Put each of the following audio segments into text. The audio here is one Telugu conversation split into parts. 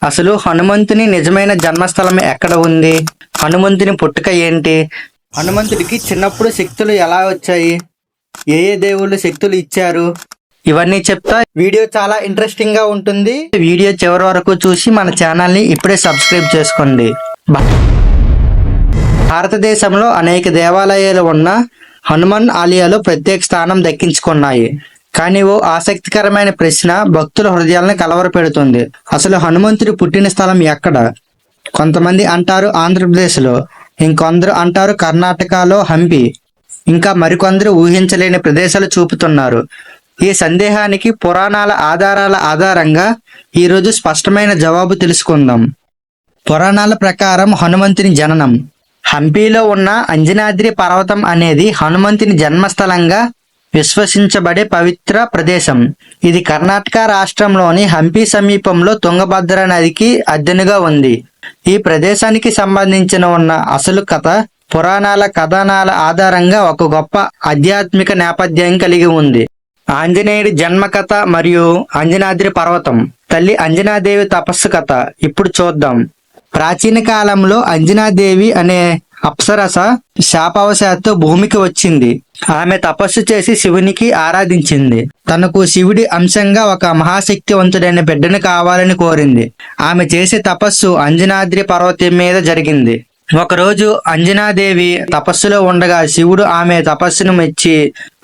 అసలు హనుమంతుని నిజమైన జన్మస్థలం ఎక్కడ ఉంది? హనుమంతుని పుట్టుక ఏంటి? హనుమంతుడికి చిన్నప్పుడు శక్తులు ఎలా వచ్చాయి? ఏ ఏ దేవుళ్ళు శక్తులు ఇచ్చారు? ఇవన్నీ చెప్తా. వీడియో చాలా ఇంట్రెస్టింగ్ గా ఉంటుంది. వీడియో చివరి వరకు చూసి మన ఛానల్ ని ఇప్పుడే సబ్స్క్రైబ్ చేసుకోండి. భారతదేశంలో అనేక దేవాలయాలు ఉన్న హనుమాన్ ఆలయాలు ప్రత్యేక స్థానం దక్కించుకున్నాయి. కానీ ఓ ఆసక్తికరమైన ప్రశ్న భక్తుల హృదయాలను కలవరపెడుతుంది. అసలు హనుమంతుడి పుట్టిన స్థలం ఎక్కడ? కొంతమంది అంటారు ఆంధ్రప్రదేశ్లో, ఇంకొందరు అంటారు కర్ణాటకలో హంపి, ఇంకా మరికొందరు ఊహించలేని ప్రదేశాలు చూపుతున్నారు. ఈ సందేహానికి పురాణాల ఆధారాల ఆధారంగా ఈరోజు స్పష్టమైన జవాబు తెలుసుకుందాం. పురాణాల ప్రకారం హనుమంతుని జననం హంపీలో ఉన్న అంజనాద్రి పర్వతం అనేది హనుమంతుని జన్మస్థలంగా విశ్వసించబడే పవిత్ర ప్రదేశం. ఇది కర్ణాటక రాష్ట్రంలోని హంపి సమీపంలో తుంగభద్ర నదికి అద్దెనుగా ఉంది. ఈ ప్రదేశానికి సంబంధించిన ఉన్న అసలు కథ పురాణాల కథనాల ఆధారంగా ఒక గొప్ప ఆధ్యాత్మిక నేపథ్యం కలిగి ఉంది. ఆంజనేయుడి జన్మ కథ మరియు అంజనాద్రి పర్వతం. తల్లి అంజనాదేవి తపస్సు కథ ఇప్పుడు చూద్దాం. ప్రాచీన కాలంలో అంజనాదేవి అనే అప్సరస శాపవశాత్తు భూమికి వచ్చింది. ఆమె తపస్సు చేసి శివునికి ఆరాధించింది. తనకు శివుడి అంశంగా ఒక మహాశక్తివంతుడైన బిడ్డను కావాలని కోరింది. ఆమె చేసే తపస్సు అంజనాద్రి పర్వతం మీద జరిగింది. ఒకరోజు అంజనాదేవి తపస్సులో ఉండగా శివుడు ఆమె తపస్సును మెచ్చి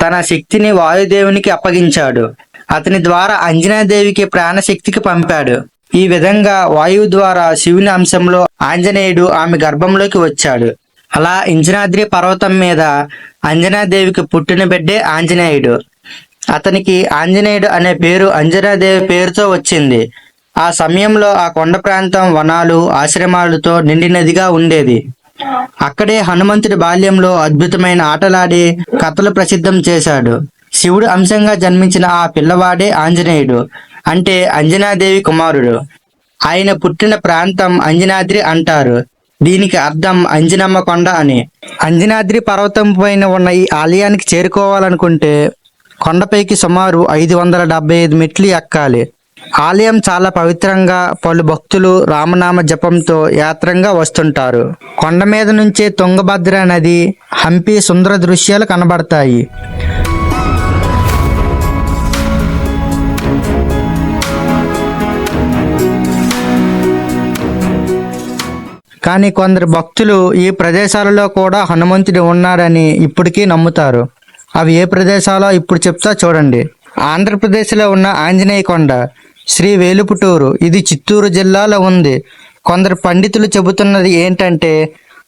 తన శక్తిని వాయుదేవునికి అప్పగించాడు. అతని ద్వారా అంజనాదేవికి ప్రాణశక్తికి పంపాడు. ఈ విధంగా వాయువు ద్వారా శివుని అంశంలో ఆంజనేయుడు ఆమె గర్భంలోకి వచ్చాడు. అలా అంజనాద్రి పర్వతం మీద అంజనాదేవికి పుట్టిన బిడ్డే ఆంజనేయుడు. అతనికి ఆంజనేయుడు అనే పేరు అంజనాదేవి పేరుతో వచ్చింది. ఆ సమయంలో ఆ కొండ ప్రాంతం వనాలు, ఆశ్రమాలతో నిండినదిగా ఉండేది. అక్కడే హనుమంతుడి బాల్యంలో అద్భుతమైన ఆటలాడి కథలు ప్రసిద్ధం చేశాడు. శివుడు అంశంగా జన్మించిన ఆ పిల్లవాడే ఆంజనేయుడు, అంటే అంజనాదేవి కుమారుడు. ఆయన పుట్టిన ప్రాంతం అంజనాద్రి అంటారు. దీనికి అర్థం అంజనమ్మ కొండ అని. అంజనాద్రి పర్వతం పైన ఉన్న ఈ ఆలయానికి చేరుకోవాలనుకుంటే కొండపైకి సుమారు 575 మెట్లు ఎక్కాలి. ఆలయం చాలా పవిత్రంగా పలు భక్తులు రామనామ జపంతో యాత్రంగా వస్తుంటారు. కొండ మీద నుంచే తుంగభద్ర నది, హంపి సుందర దృశ్యాలు కనబడతాయి. కానీ కొందరు భక్తులు ఈ ప్రదేశాలలో కూడా హనుమంతుడు ఉన్నాడని ఇప్పటికీ నమ్ముతారు. అవి ఏ ప్రదేశాలో ఇప్పుడు చెప్తా చూడండి. ఆంధ్రప్రదేశ్లో ఉన్న ఆంజనేయ కొండ, శ్రీ వేలుపుటూరు, ఇది చిత్తూరు జిల్లాలో ఉంది. కొందరు పండితులు చెబుతున్నది ఏంటంటే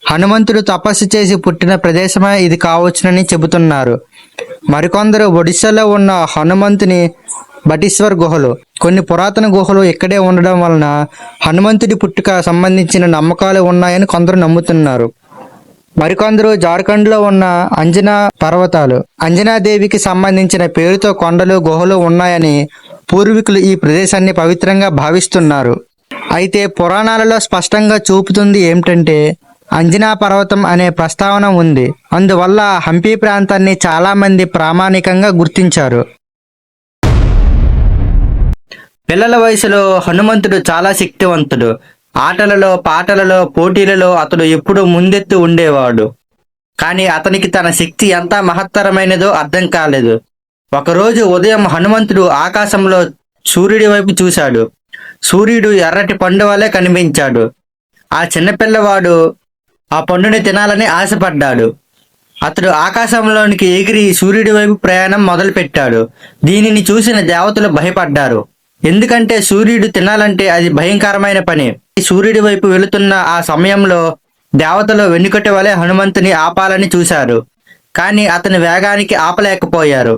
హనుమంతుడు తపస్సు చేసి పుట్టిన ప్రదేశమే ఇది కావచ్చునని చెబుతున్నారు. మరికొందరు ఒడిశాలో ఉన్న హనుమంతుని బటీశ్వర్ గుహలు, కొన్ని పురాతన గుహలు ఇక్కడే ఉండడం వలన హనుమంతుడి పుట్టుక సంబంధించిన నమ్మకాలు ఉన్నాయని కొందరు నమ్ముతున్నారు. మరికొందరు జార్ఖండ్లో ఉన్న అంజనా పర్వతాలు, అంజనాదేవికి సంబంధించిన పేరుతో కొండలు, గుహలు ఉన్నాయని పూర్వీకులు ఈ ప్రదేశాన్ని పవిత్రంగా భావిస్తున్నారు. అయితే పురాణాలలో స్పష్టంగా చూపుతుంది ఏమిటంటే అంజనా పర్వతం అనే ప్రస్తావన ఉంది. అందువల్ల హంపి ప్రాంతాన్ని చాలా మంది ప్రామాణికంగా గుర్తించారు. పిల్లల వయసులో హనుమంతుడు చాలా శక్తివంతుడు. ఆటలలో, పాటలలో, పోటీలలో అతడు ఎప్పుడూ ముందెత్తు ఉండేవాడు. కానీ అతనికి తన శక్తి ఎంత మహత్తరమైనదో అర్థం కాలేదు. ఒకరోజు ఉదయం హనుమంతుడు ఆకాశంలో సూర్యుడి వైపు చూశాడు. సూర్యుడు ఎర్రటి పండు వలె కనిపించాడు. ఆ చిన్నపిల్లవాడు ఆ పండుని తినాలని ఆశపడ్డాడు. అతడు ఆకాశంలోనికి ఎగిరి సూర్యుడి వైపు ప్రయాణం మొదలుపెట్టాడు. దీనిని చూసిన దేవతలు భయపడ్డారు. ఎందుకంటే సూర్యుడు తినాలంటే అది భయంకరమైన పని. సూర్యుడి వైపు వెళుతున్న ఆ సమయంలో దేవతలు వెనుకటి వలె హనుమంతుని ఆపాలని చూశారు. కానీ అతని వేగానికి ఆపలేకపోయారు.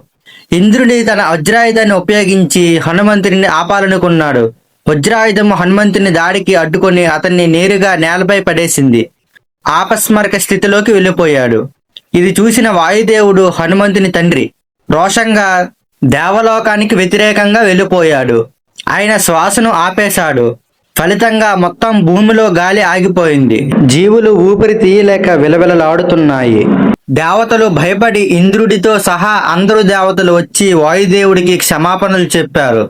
ఇంద్రుడి తన వజ్రాయుధాన్ని ఉపయోగించి హనుమంతుడిని ఆపాలనుకున్నాడు. వజ్రాయుధం హనుమంతుని దాడికి అడ్డుకొని అతన్ని నేరుగా నేలపై పడేసింది. ఆపస్మరక స్థితిలోకి వెళ్ళిపోయాడు. ఇది చూసిన వాయుదేవుడు హనుమంతుని తండ్రి రోషంగా దేవలోకానికి వ్యతిరేకంగా వెళ్ళిపోయాడు. ఆయన శ్వాసను ఆపేశాడు. ఫలితంగా మొత్తం భూమిలో గాలి ఆగిపోయింది. జీవులు ఊపిరి తీయలేక విలవిలలాడుతున్నాయి. దేవతలు భయపడి ఇంద్రుడితో సహా అందరూ దేవతలు వచ్చి వాయుదేవుడికి క్షమాపణలు చెప్పారు.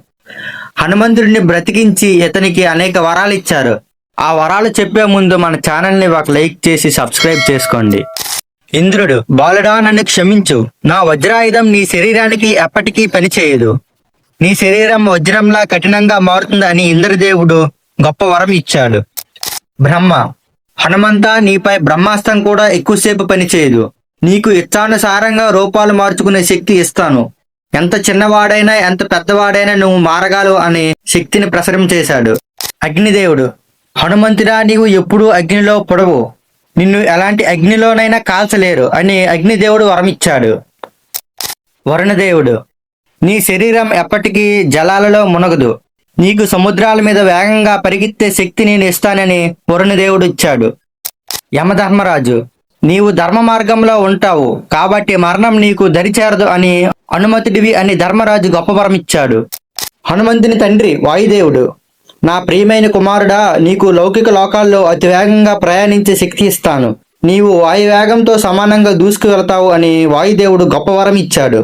హనుమంతుడిని బ్రతికించి ఇతనికి అనేక వరాలు ఇచ్చారు. ఆ వరాలు చెప్పే ముందు మన ఛానల్ని ఒక లైక్ చేసి సబ్స్క్రైబ్ చేసుకోండి. ఇంద్రుడు, బాలుడా నన్ను క్షమించు. నా వజ్రాయుధం నీ శరీరానికి ఎప్పటికీ పనిచేయదు. నీ శరీరం వజ్రంలా కఠినంగా మారుతుంది అని ఇంద్రదేవుడు గొప్ప వరం ఇచ్చాడు. బ్రహ్మ, హనుమంతా నీపై బ్రహ్మాస్త్రం కూడా ఎక్కువసేపు పనిచేయదు. నీకు ఇచ్చానుసారంగా రూపాలు మార్చుకునే శక్తి ఇస్తాను. ఎంత చిన్నవాడైనా ఎంత పెద్దవాడైనా నువ్వు మారగాలు అనే శక్తిని ప్రసరించేశాడు. అగ్నిదేవుడు, హనుమంతుడా నీవు ఎప్పుడూ అగ్నిలో పొడవు. నిన్ను ఎలాంటి అగ్నిలోనైనా కాల్చలేరు అని అగ్నిదేవుడు వరమిచ్చాడు. వరుణదేవుడు, నీ శరీరం ఎప్పటికీ జలాలలో మునగదు. నీకు సముద్రాల మీద వేగంగా పరిగెత్తే శక్తి నేను ఇస్తానని వరుణదేవుడు ఇచ్చాడు. యమధర్మరాజు, నీవు ధర్మ మార్గంలో ఉంటావు కాబట్టి మరణం నీకు దరిచేరదు అని అనుమతుడివి అని ధర్మరాజు గొప్ప వరం ఇచ్చాడు. హనుమంతుని తండ్రి వాయుదేవుడు, నా ప్రియమైన కుమారుడా, నీకు లౌకిక లోకాల్లో అతి వేగంగా ప్రయాణించే శక్తి ఇస్తాను. నీవు వాయువేగంతో సమానంగా దూసుకు వెళతావు అని వాయుదేవుడు గొప్ప వరం ఇచ్చాడు.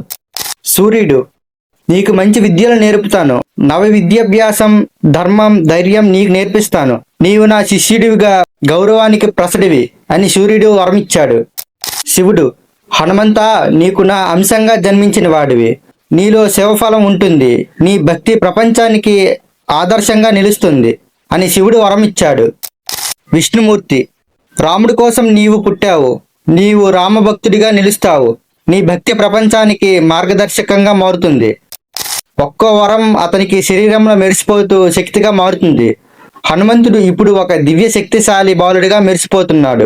సూర్యుడు, నీకు మంచి విద్యలు నేర్పుతాను. నవ విద్యాభ్యాసం, ధర్మం, ధైర్యం నీకు నేర్పిస్తాను. నీవు నా శిష్యుడివిగా గౌరవానికి ప్రసడివి అని సూర్యుడు వరమిచ్చాడు. శివుడు, హనుమంతా నీకు నా అంశంగా జన్మించిన వాడివి. నీలో శివఫలం ఉంటుంది. నీ భక్తి ప్రపంచానికి ఆదర్శంగా నిలుస్తుంది అని శివుడు వరమిచ్చాడు. విష్ణుమూర్తి, రాముడి కోసం నీవు పుట్టావు. నీవు రామభక్తుడిగా నిలుస్తావు. నీ భక్తి ప్రపంచానికి మార్గదర్శకంగా మారుతుంది. ఒక్కో వరం అతనికి శరీరంలో మెరిసిపోతూ శక్తిగా మారుతుంది. హనుమంతుడు ఇప్పుడు ఒక దివ్య శక్తిశాలి బాలుడిగా మెరిసిపోతున్నాడు.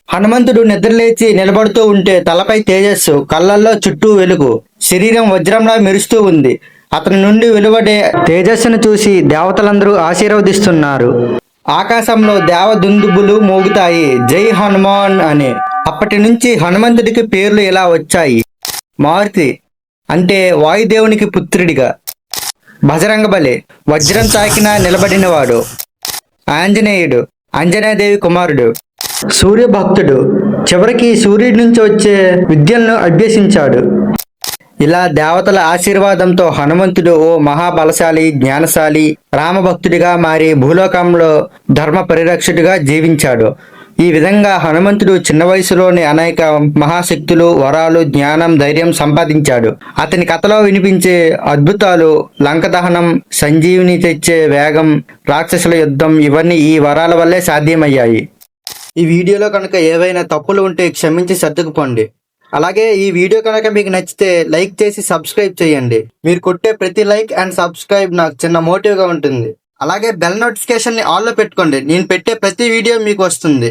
హనుమంతుడు నిద్రలేచి నిలబడుతూ ఉంటే తలపై తేజస్సు, కళ్ళల్లో చుట్టూ వెలుగు, శరీరం వజ్రంలా మెరుస్తూ ఉంది. అతని నుండి వెలువడే తేజస్సును చూసి దేవతలందరూ ఆశీర్వదిస్తున్నారు. ఆకాశంలో దేవదుందుబులు మోగుతాయి, జై హనుమాన్ అని. అప్పటి నుంచి హనుమంతుడికి పేర్లు ఇలా వచ్చాయి. మారుతి అంటే వాయుదేవునికి పుత్రుడిగా. బజరంగబలి, వజ్రం తాకినా నిలబడినవాడు. ఆంజనేయుడు, అంజనాదేవి కుమారుడు. సూర్యభక్తుడు, చివరికి సూర్యుడి నుంచి వచ్చే విద్యలను అభ్యసించాడు. ఇలా దేవతల ఆశీర్వాదంతో హనుమంతుడు ఓ మహాబలశాలి, జ్ఞానశాలి, రామభక్తుడిగా మారి భూలోకంలో ధర్మ పరిరక్షకుడిగా జీవించాడు. ఈ విధంగా హనుమంతుడు చిన్న వయసులోని అనేక మహాశక్తులు, వరాలు, జ్ఞానం, ధైర్యం సంపాదించాడు. అతని కథలో వినిపించే అద్భుతాలు, లంక దహనం, సంజీవిని తెచ్చే వేగం, రాక్షసుల యుద్ధం ఇవన్నీ ఈ వరాల వల్లే సాధ్యమయ్యాయి. ఈ వీడియోలో కనుక ఏవైనా తప్పులు ఉంటే క్షమించి సర్దుకుపోండి. అలాగే ఈ వీడియో కనుక మీకు నచ్చితే లైక్ చేసి సబ్స్క్రైబ్ చేయండి. మీరు కొట్టే ప్రతి లైక్ అండ్ సబ్స్క్రైబ్ నాకు చిన్న మోటివ్గా ఉంటుంది. అలాగే బెల్ నోటిఫికేషన్ ని ఆన్లో పెట్టుకోండి. నేను పెట్టే ప్రతి వీడియో మీకు వస్తుంది.